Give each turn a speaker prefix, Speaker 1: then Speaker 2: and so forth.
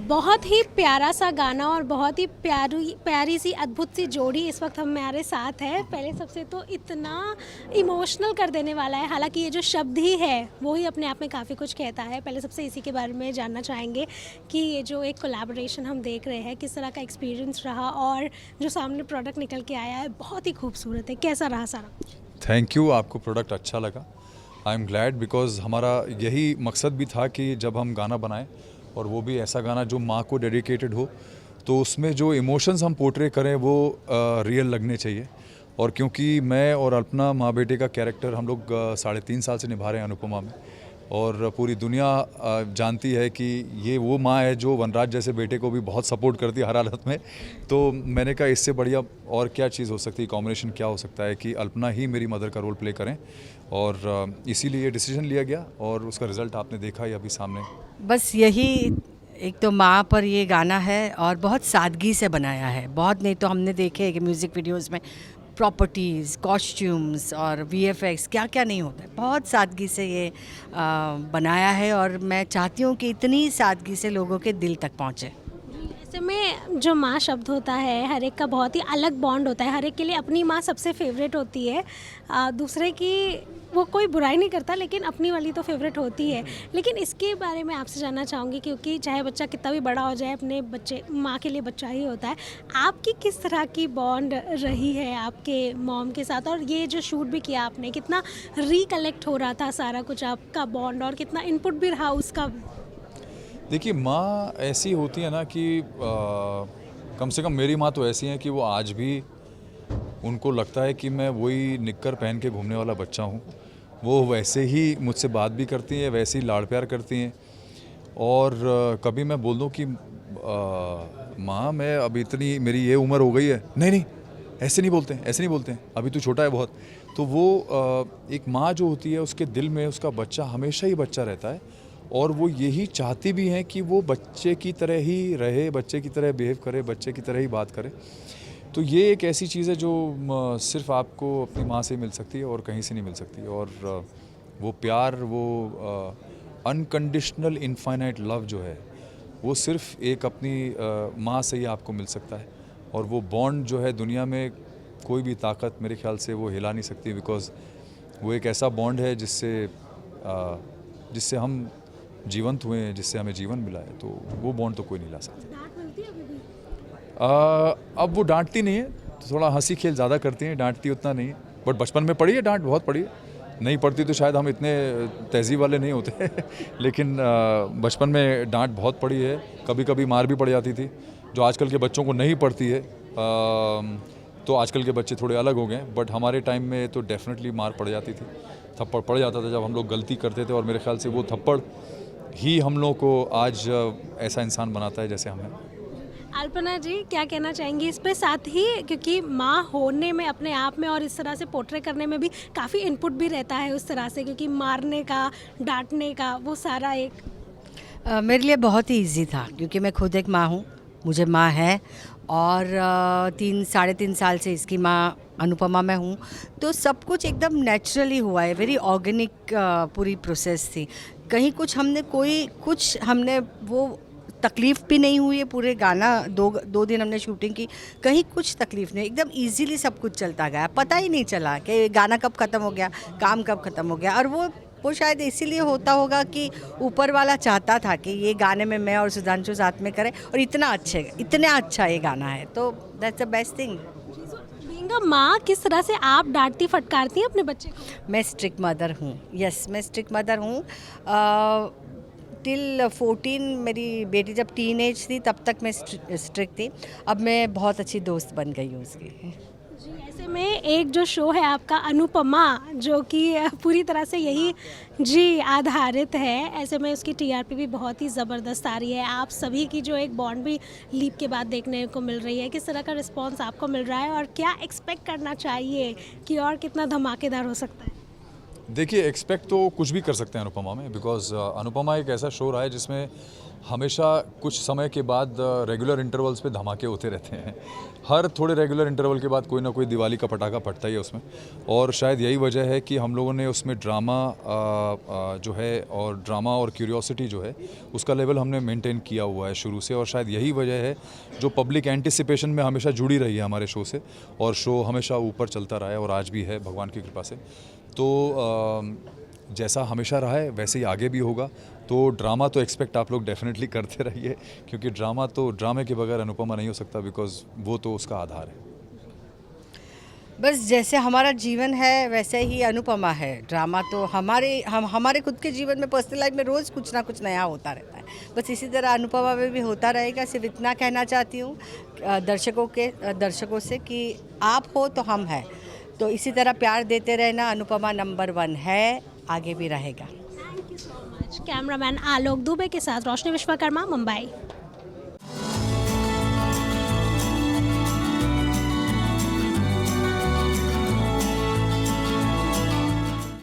Speaker 1: बहुत ही प्यारा सा गाना और बहुत ही प्यारी प्यारी सी अद्भुत सी जोड़ी इस वक्त हमारे साथ है। पहले सबसे तो इतना इमोशनल कर देने वाला है, हालांकि ये जो शब्द ही है वो ही अपने आप में काफ़ी कुछ कहता है। पहले सबसे इसी के बारे में जानना चाहेंगे कि ये जो एक कोलैबोरेशन हम देख रहे हैं किस तरह का एक्सपीरियंस रहा और जो सामने प्रोडक्ट निकल के आया है बहुत ही खूबसूरत है, कैसा रहा सारा?
Speaker 2: थैंक यू, आपको प्रोडक्ट अच्छा लगा। आई एम ग्लैड बिकॉज़ हमारा यही मकसद भी था कि जब हम गाना बनाएं और वो भी ऐसा गाना जो माँ को डेडिकेटेड हो, तो उसमें जो इमोशंस हम पोर्ट्रे करें वो रियल लगने चाहिए। और क्योंकि मैं और अल्पना माँ बेटे का कैरेक्टर हम लोग 3.5 साल से निभा रहे हैं अनुपमा में, और पूरी दुनिया जानती है कि ये वो माँ है जो वनराज जैसे बेटे को भी बहुत सपोर्ट करती है हर हालत में। तो मैंने कहा इससे बढ़िया और क्या चीज़ हो सकती है, कॉम्बिनेशन क्या हो सकता है कि अल्पना ही मेरी मदर का रोल प्ले करें, और इसीलिए डिसीजन लिया गया और उसका रिज़ल्ट आपने देखा ही अभी सामने।
Speaker 3: बस यही, एक तो माँ पर ये गाना है और बहुत सादगी से बनाया है। बहुत नहीं तो हमने देखे कि म्यूज़िक वीडियोस में प्रॉपर्टीज़, कॉस्ट्यूम्स और वीएफएक्स क्या क्या नहीं होता है। बहुत सादगी से ये बनाया है और मैं चाहती हूँ कि इतनी सादगी से लोगों के दिल तक पहुँचे।
Speaker 1: ऐसे में जो माँ शब्द होता है हर एक का बहुत ही अलग बॉन्ड होता है। हर एक के लिए अपनी माँ सबसे फेवरेट होती है, दूसरे की वो कोई बुराई नहीं करता, लेकिन अपनी वाली तो फेवरेट होती है। लेकिन इसके बारे में आपसे जानना चाहूँगी, क्योंकि चाहे बच्चा कितना भी बड़ा हो जाए अपने बच्चे माँ के लिए बच्चा ही होता है। आपकी किस तरह की बॉन्ड रही है आपके मॉम के साथ, और ये जो शूट भी किया आपने कितना रिकलेक्ट हो रहा था सारा कुछ आपका बॉन्ड, और कितना इनपुट भी रहा उसका?
Speaker 2: देखिए, माँ ऐसी होती है ना कि कम से कम मेरी माँ तो ऐसी है कि वो आज भी उनको लगता है कि मैं वही निक्कर पहन के घूमने वाला बच्चा हूँ। वो वैसे ही मुझसे बात भी करती हैं, वैसे ही लाड़ प्यार करती हैं। और कभी मैं बोल दूँ कि माँ मैं अब इतनी मेरी ये उम्र हो गई है, नहीं नहीं ऐसे नहीं बोलते हैं, ऐसे नहीं बोलते हैं, अभी तू छोटा है बहुत। तो वो एक माँ जो होती है उसके दिल में उसका बच्चा हमेशा ही बच्चा रहता है, और वो यही चाहती भी हैं कि वो बच्चे की तरह ही रहे, बच्चे की तरह बिहेव करे, बच्चे की तरह ही बात करे। तो ये एक ऐसी चीज़ है जो सिर्फ आपको अपनी माँ से मिल सकती है और कहीं से नहीं मिल सकती। और वो प्यार, वो अनकंडीशनल इनफाइनाइट लव जो है वो सिर्फ एक अपनी माँ से ही आपको मिल सकता है। और वो बॉन्ड जो है दुनिया में कोई भी ताकत मेरे ख्याल से वो हिला नहीं सकती, बिकॉज़ वो एक ऐसा बॉन्ड है जिससे हम जीवंत हुए हैं, जिससे हमें जीवन मिला है। तो वो बॉन्ड तो कोई नहीं ला सकता।
Speaker 1: डांट मिलती है अभी भी?
Speaker 2: अब वो डांटती नहीं है, तो थोड़ा हंसी खेल ज़्यादा करती हैं, डांटती उतना नहीं है। बट बचपन में पड़ी है डांट, बहुत पड़ी है। नहीं पड़ती तो शायद हम इतने तहज़ीब वाले नहीं होते लेकिन बचपन में डांट बहुत पड़ी है, कभी कभी मार भी पड़ जाती थी, जो आजकल के बच्चों को नहीं पड़ती है। तो आजकल के बच्चे थोड़े अलग हो गए, बट हमारे टाइम में तो डेफिनेटली मार पड़ जाती थी, थप्पड़ पड़ जाता था जब हम लोग गलती करते थे। और मेरे ख्याल से वो थप्पड़ ही हम लोगों को आज ऐसा इंसान बनाता है जैसे हम हैं।
Speaker 1: अल्पना जी क्या कहना चाहेंगी इस पे? साथ ही क्योंकि माँ होने में अपने आप में और इस तरह से पोर्ट्रे करने में भी काफ़ी इनपुट भी रहता है उस तरह से, क्योंकि मारने का, डांटने का, वो सारा एक
Speaker 3: मेरे लिए बहुत ही इजी था, क्योंकि मैं खुद एक माँ हूँ, मुझे माँ है, और 3-3.5 साल से इसकी माँ अनुपमा मैं हूँ। तो सब कुछ एकदम नेचुरली हुआ है, वेरी ऑर्गेनिक पूरी प्रोसेस थी। कहीं कुछ हमने वो तकलीफ़ भी नहीं हुई है। पूरे गाना दो दिन हमने शूटिंग की, कहीं कुछ तकलीफ़ नहीं, एकदम इजीली सब कुछ चलता गया, पता ही नहीं चला कि गाना कब ख़त्म हो गया, काम कब ख़त्म हो गया। और वो शायद इसीलिए होता होगा कि ऊपर वाला चाहता था कि ये गाने में मैं और सुधांशु साथ में करें, और इतना अच्छा ये गाना है, तो that's the best thing.
Speaker 1: Being a माँ किस तरह से आप डांटती फटकारती हैं अपने बच्चे को?
Speaker 3: मैं स्ट्रिक्ट मदर हूँ, यस मैं स्ट्रिक्ट मदर हूँ। टिल 14 मेरी बेटी जब टीनेज थी तब तक मैं स्ट्रिक्ट थी। अब मैं बहुत अच्छी दोस्त बन गई हूँ उसकी।
Speaker 1: जी, ऐसे में एक जो शो है आपका अनुपमा, जो कि पूरी तरह से यही जी आधारित है, ऐसे में उसकी टीआरपी भी बहुत ही ज़बरदस्त आ रही है। आप सभी की जो एक बॉन्ड भी लीप के बाद देखने को मिल रही है, किस तरह का रिस्पांस आपको मिल रहा है और क्या एक्सपेक्ट करना चाहिए कि और कितना धमाकेदार हो सकता है?
Speaker 2: देखिए एक्सपेक्ट तो कुछ भी कर सकते हैं अनुपमा में, बिकॉज अनुपमा एक ऐसा शो रहा है जिसमें हमेशा कुछ समय के बाद रेगुलर इंटरवल्स पे धमाके होते रहते हैं। हर थोड़े रेगुलर इंटरवल के बाद कोई ना कोई दिवाली का पटाखा फटता ही है उसमें, और शायद यही वजह है कि हम लोगों ने उसमें ड्रामा जो है और ड्रामा और क्यूरियोसिटी जो है उसका लेवल हमने मेंटेन किया हुआ है शुरू से, और शायद यही वजह है जो पब्लिक एंटिसिपेशन में हमेशा जुड़ी रही है हमारे शो से, और शो हमेशा ऊपर चलता रहा है और आज भी है भगवान की कृपा से। तो जैसा हमेशा रहा है वैसे ही आगे भी होगा। तो ड्रामा तो एक्सपेक्ट आप लोग डेफिनेटली करते रहिए, क्योंकि ड्रामे के बगैर अनुपमा नहीं हो सकता, बिकॉज वो तो उसका आधार है।
Speaker 3: बस जैसे हमारा जीवन है वैसे ही अनुपमा है। ड्रामा तो हमारे खुद के जीवन में, पर्सनल लाइफ में रोज़ कुछ ना कुछ नया होता रहता है। बस इसी तरह अनुपमा में भी होता रहेगा। सिर्फ इतना कहना चाहती हूँ दर्शकों से कि आप हो तो हम हैं, तो इसी तरह प्यार देते रहना। अनुपमा नंबर 1 है, आगे भी रहेगा।
Speaker 1: Thank you so much. Cameraman Alok Dubey के साथ रोशनी विश्वकर्मा, मुंबई।